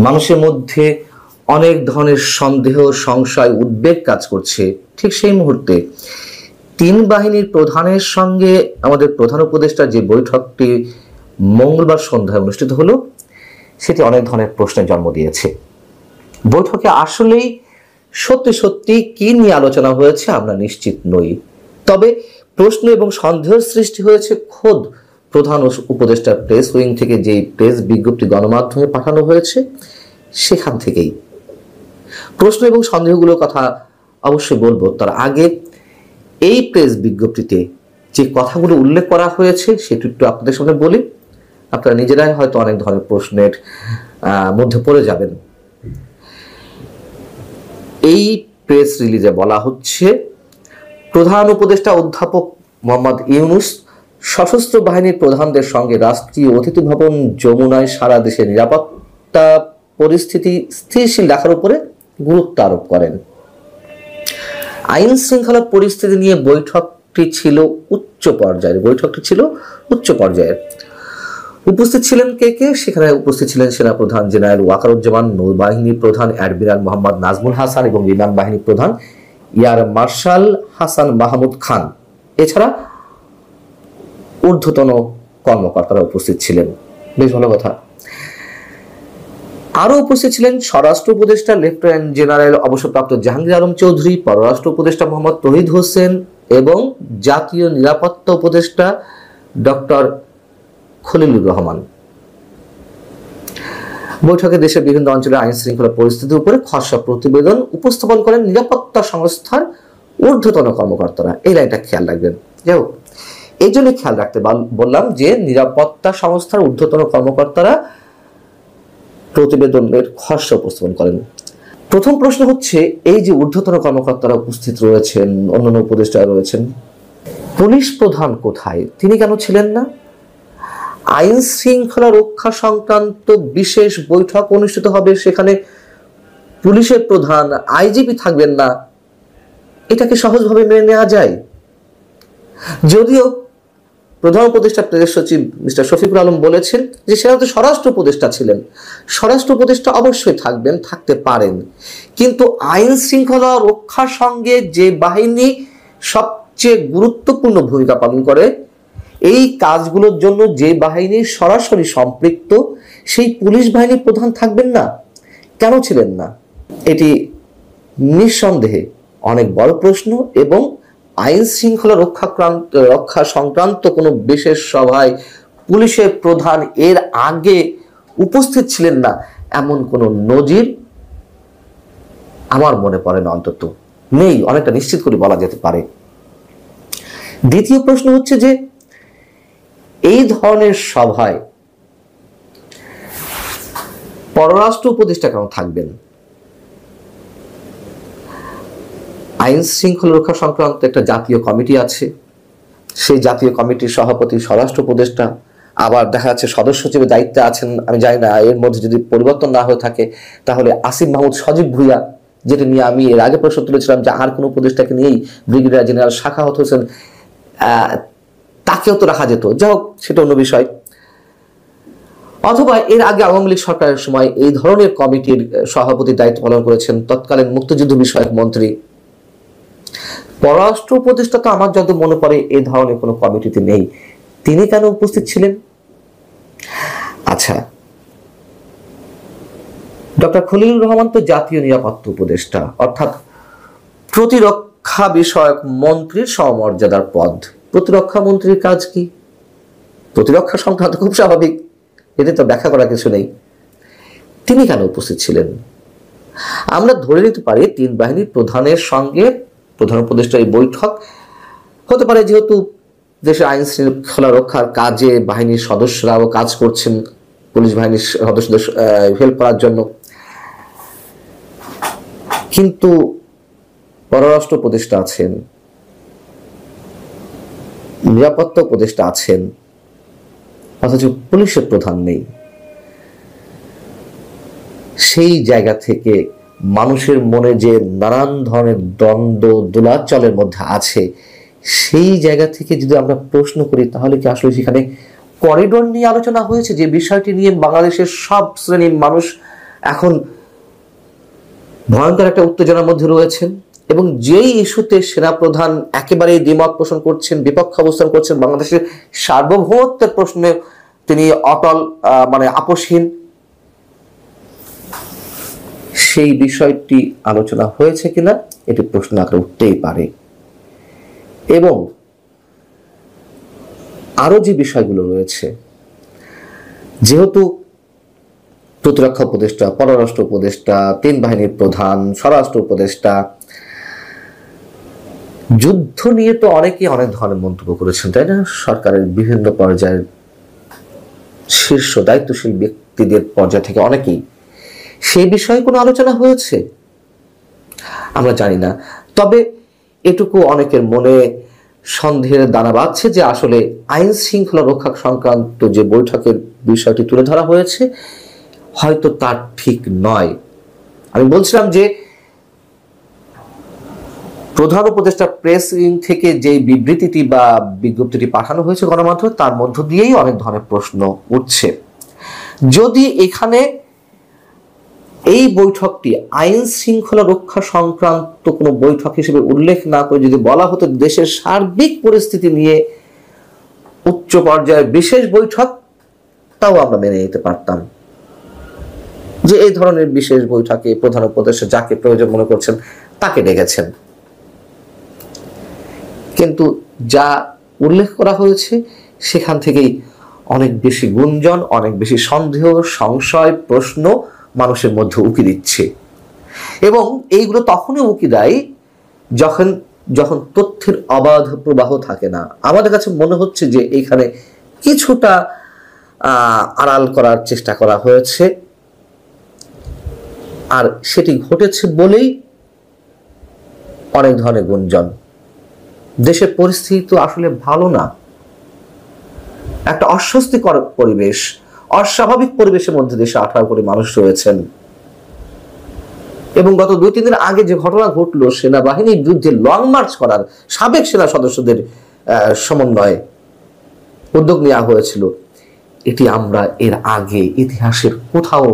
মানুষের মধ্যে অনেক ধরনের সন্দেহ, সংশয়, উদ্বেগ কাজ করছে, ঠিক সেই মুহূর্তে তিন বাহিনীর প্রধানের সঙ্গে আমাদের প্রধান উপদেষ্টার যে বৈঠকটি মঙ্গলবার সন্ধ্যায় অনুষ্ঠিত হলো, সেটি অনেক ধরনের প্রশ্নের জন্ম দিয়েছে। বৈঠকে আসলেই সত্যি সত্যি কি নিয়ে আলোচনা হয়েছে আমরা নিশ্চিত নই, তবে প্রশ্ন এবং সন্দেহের সৃষ্টি হয়েছে খোদ প্রধান উপদেষ্টার প্রেস উইং থেকে যেই প্রেস বিজ্ঞপ্তি গণমাধ্যমে পাঠানো হয়েছে সেখান থেকেই। প্রশ্ন এবং সন্দেহগুলোর কথা অবশ্যই বলবো, তার আগে এই প্রেস বিজ্ঞপ্তিতে যে কথাগুলো উল্লেখ করা হয়েছে সেটি একটু আপনাদের সামনে বলি, আপনারা নিজেরাই হয়তো অনেক ধরনের প্রশ্নের মধ্যে পড়ে যাবেন। এই প্রেস রিলিজে বলা হচ্ছে, প্রধান উপদেষ্টা অধ্যাপক মোহাম্মদ ইউনূস সশস্ত্র বাহিনীর প্রধানদের সঙ্গে রাষ্ট্রীয় অতিথি ভবন যমুনায় সারা দেশের নিরাপত্তা পরিস্থিতি স্থিতিশীল রাখার উপরে গুরুত্ব আরোপ করেন। আইন শৃঙ্খলা পরিস্থিতি নিয়ে বৈঠকটি ছিল উচ্চ পর্যায়ের। উপস্থিত ছিলেন কে? সেখানে উপস্থিত ছিলেন সেনাপ্রধান জেনারেল ওয়াকারুজ্জামান, নৌবাহিনী প্রধান অ্যাডমিরাল মোহাম্মদ নাজমুল হাসান এবং বিমান বাহিনী প্রধান এয়ার মার্শাল হাসান মাহমুদ খান। এছাড়া ঊর্ধ্বতন কর্মকর্তারা উপস্থিত ছিলেন। বেশ ভালো কথা। আরো উপস্থিত ছিলেন স্বরাষ্ট্র উপদেষ্টা লেফটেন্যান্ট জেনারেল অবসরপ্রাপ্ত জাহাঙ্গীর আলম চৌধুরী, পররাষ্ট্র উপদেষ্টা মোহাম্মদ তৌহিদ হোসেন এবং জাতীয় নিরাপত্তা উপদেষ্টা ডক্টর খলিলুর রহমান। বৈঠকে দেশের বিভিন্ন অঞ্চলের আইন শৃঙ্খলা পরিস্থিতির উপরে খসড়া প্রতিবেদন উপস্থাপন করেন নিরাপত্তা সংস্থার ঊর্ধ্বতন কর্মকর্তারা। এই লাইনটা খেয়াল রাখবেন। যাই হোক, এই জন্য খেয়াল রাখতে বললাম যে নিরাপত্তা সংস্থার ঊর্ধ্বতন কর্মকর্তারা প্রতিবেদনের খসড়া উপস্থাপন করেন। প্রথম প্রশ্ন হচ্ছে, এই যে ঊর্ধ্বতন কর্মকর্তারা উপস্থিত রয়েছেন, অন্যান্য উপদেষ্টা রয়েছেন, পুলিশ প্রধান কোথায়? তিনি কেন ছিলেন না? আইন শৃঙ্খলা রক্ষা সংক্রান্ত বিশেষ বৈঠক অনুষ্ঠিত হবে, সেখানে পুলিশের প্রধান আইজিপি থাকবেন না, এটাকে সহজভাবে মেনে নেওয়া যায়? যদিও প্রধান উপদেষ্টা প্রেস সচিব মিস্টার শফিকুল আলম বলেছেন যে সেটা তো স্বরাষ্ট্র উপদেষ্টা ছিলেন, স্বরাষ্ট্র উপদেষ্টা অবশ্যই থাকতে পারেন, কিন্তু আইন শৃঙ্খলা রক্ষার সঙ্গে যে বাহিনী সবচেয়ে গুরুত্বপূর্ণ ভূমিকা পালন করে, এই কাজগুলোর জন্য যে বাহিনী সরাসরি সম্পৃক্ত, সেই পুলিশ বাহিনীর প্রধান থাকবেন না? কেন ছিলেন না? এটি নিঃসন্দেহে অনেক বড় প্রশ্ন এবং আইন শৃঙ্খলা রক্ষা সংক্রান্ত কোনো বিশেষ সভায় পুলিশের প্রধান এর আগে উপস্থিত ছিলেন না এমন কোনো নজির আমার মনে পড়ে না, অন্তত নেই, অনেকটা নিশ্চিত করে বলা যেতে পারে। দ্বিতীয় প্রশ্ন হচ্ছে যে এই ধরনের সভায় পররাষ্ট্র উপদেষ্টা কেন থাকবেন? আইন শৃঙ্খলা রক্ষা সংক্রান্ত একটা জাতীয় কমিটি আছে, সেই জাতীয় কমিটির সভাপতি স্বরাষ্ট্র উপদেষ্টা, আবার দেখা যাচ্ছে সদস্য সচিবের দায়িত্বে আছেন, আমি জানি না এর মধ্যে যদি পরিবর্তন না হয়ে থাকে তাহলে আসিফ মাহমুদ সজীব ভুইয়া, যেটা নিয়ে আমি এর আগে প্রশ্ন তুলেছিলাম যে আর কোনো উপদেষ্টাকে নিয়েই ব্রিগেডিয়ার জেনারেল সাখাওয়াত হোসেন, তাকেও তো রাখা যেত। যাই হোক, সেটা অন্য বিষয়। অথবা এর আগে আওয়ামী লীগ সরকারের সময় এই ধরনের কমিটির সভাপতির দায়িত্ব পালন করেছেন তৎকালীন মুক্তিযুদ্ধ বিষয়ক মন্ত্রী। পররাষ্ট্র উপদেষ্টা তো আমার যত মনে পড়ে এই ধরনের কোনো কমিটিতে নেই, তিনি কেন উপস্থিত ছিলেন? আচ্ছা, ডক্টর খলিলুর রহমান তো জাতীয় নিরাপত্তা উপদেষ্টা, অর্থাৎ প্রতিরক্ষা বিষয়ক মন্ত্রীর সমমর্যাদার পদ। প্রতিরক্ষা মন্ত্রীর কাজ কি? প্রতিরক্ষা সংক্রান্ত, খুব স্বাভাবিক, এতে তো ব্যাখ্যা করার কিছু নেই। তিনি কেন উপস্থিত ছিলেন? আমরা ধরে নিতে পারি তিন বাহিনীর প্রধানের সঙ্গে প্রধান উপদেষ্টার এই বৈঠক হতে পারে, যেহেতু দেশের আইন শৃঙ্খলা রক্ষার কাজে বাহিনীর সদস্যরাও কাজ করছেন, পুলিশ বাহিনীর সদস্যদের হেল্প করার জন্য। কিন্তু পররাষ্ট্র উপদেষ্টা আছেন, নিরাপত্তা উপদেষ্টা আছেন, অথচ পুলিশের প্রধান নেই। সেই জায়গা থেকে মানুষের মনে যে নানান ধরনের দ্বন্দ্ব দোলাচলের মধ্যে আছে, সেই জায়গা থেকে যদি আমরা প্রশ্ন করি তাহলে কি আসলে সেখানে করিডোর নিয়ে আলোচনা হয়েছে, যে বিষয়টি নিয়ে বাংলাদেশের সব শ্রেণীর মানুষ এখন ভয়ঙ্কর একটা উত্তেজনার মধ্যে রয়েছেন, এবং যেই ইস্যুতে সেনাপ্রধান একেবারেই দ্বিমত পোষণ করছেন, বিপক্ষ অবস্থান করছেন, বাংলাদেশের সার্বভৌমত্বের প্রশ্নে তিনি অটল, মানে আপোষহীন, সেই বিষয়টি আলোচনা হয়েছে কিনা এটি প্রশ্ন আকারে উঠতেই পারে। এবং আরো যে বিষয়গুলো রয়েছে, যেহেতু প্রতিরক্ষা উপদেষ্টা, পররাষ্ট্র উপদেষ্টা, তিন বাহিনীর প্রধান, স্বরাষ্ট্র উপদেষ্টা, যুদ্ধ নিয়ে তো অনেকেই অনেক ধরনের মন্তব্য করেছেন, তাই না? সরকারের বিভিন্ন পর্যায়ের শীর্ষ দায়িত্বশীল ব্যক্তিদের পর্যায় থেকে অনেকেই, সেই বিষয়ে কোনো আলোচনা হয়েছে আমরা জানি না। তবে এটুকু অনেকের মনে সন্দেহের দানা বাঁধছে যে আসলে আইন শৃঙ্খলা রক্ষা সংক্রান্ত যে বৈঠকের বিষয়টি তুলে ধরা হয়েছে হয়তো তা ঠিক নয়। আমি বলছিলাম যে প্রধান উপদেষ্টা প্রেস উইং থেকে যে বিবৃতিটি বা বিজ্ঞপ্তিটি পাঠানো হয়েছে গণমাধ্যমে, তার মধ্য দিয়েই অনেক ধরনের প্রশ্ন উঠছে। যদি এখানে এই বৈঠকটি আইন শৃঙ্খলা রক্ষা সংক্রান্ত কোনো বৈঠক হিসেবে উল্লেখ না করে যদি বলা হতো দেশের সার্বিক পরিস্থিতি নিয়ে উচ্চ পর্যায়ের বিশেষ বৈঠক, তাও আমরা মেনে নিতে পারতাম যে এই ধরনের বিশেষ বৈঠকে প্রধান উপদেষ্টা যাকে প্রয়োজন মনে করছেন তাকে ডেকেছেন। কিন্তু যা উল্লেখ করা হয়েছে সেখান থেকেই অনেক বেশি গুঞ্জন, অনেক বেশি সন্দেহ, সংশয়, প্রশ্ন মানুষের মধ্যে উকি দিচ্ছে। এবং এইগুলো তখনই উকি দেয় যখন তথ্যের অবাধ প্রবাহ থাকে না। আমাদের কাছে মনে হচ্ছে যে এখানে কিছুটা আড়াল করার চেষ্টা করা হয়েছে, আর সেটি ঘটেছে বলেই অনেক ধরনের গুঞ্জন। দেশের পরিস্থিতি তো আসলে ভালো না, একটা অস্বস্তিকর পরিবেশ, অস্বাভাবিক পরিবেশের মধ্যে দেশে 18 কোটি মানুষ রয়েছেন। এবং গত 2-3 দিন আগে যে ঘটনা ঘটলো, সেনাবাহিনীর বিরুদ্ধে লং মার্চ করার সাবেক সেনা সদস্যদের সমন্বয়ে উদ্যোগ নেওয়া হয়েছিল, এটি আমরা এর আগে ইতিহাসের কোথাও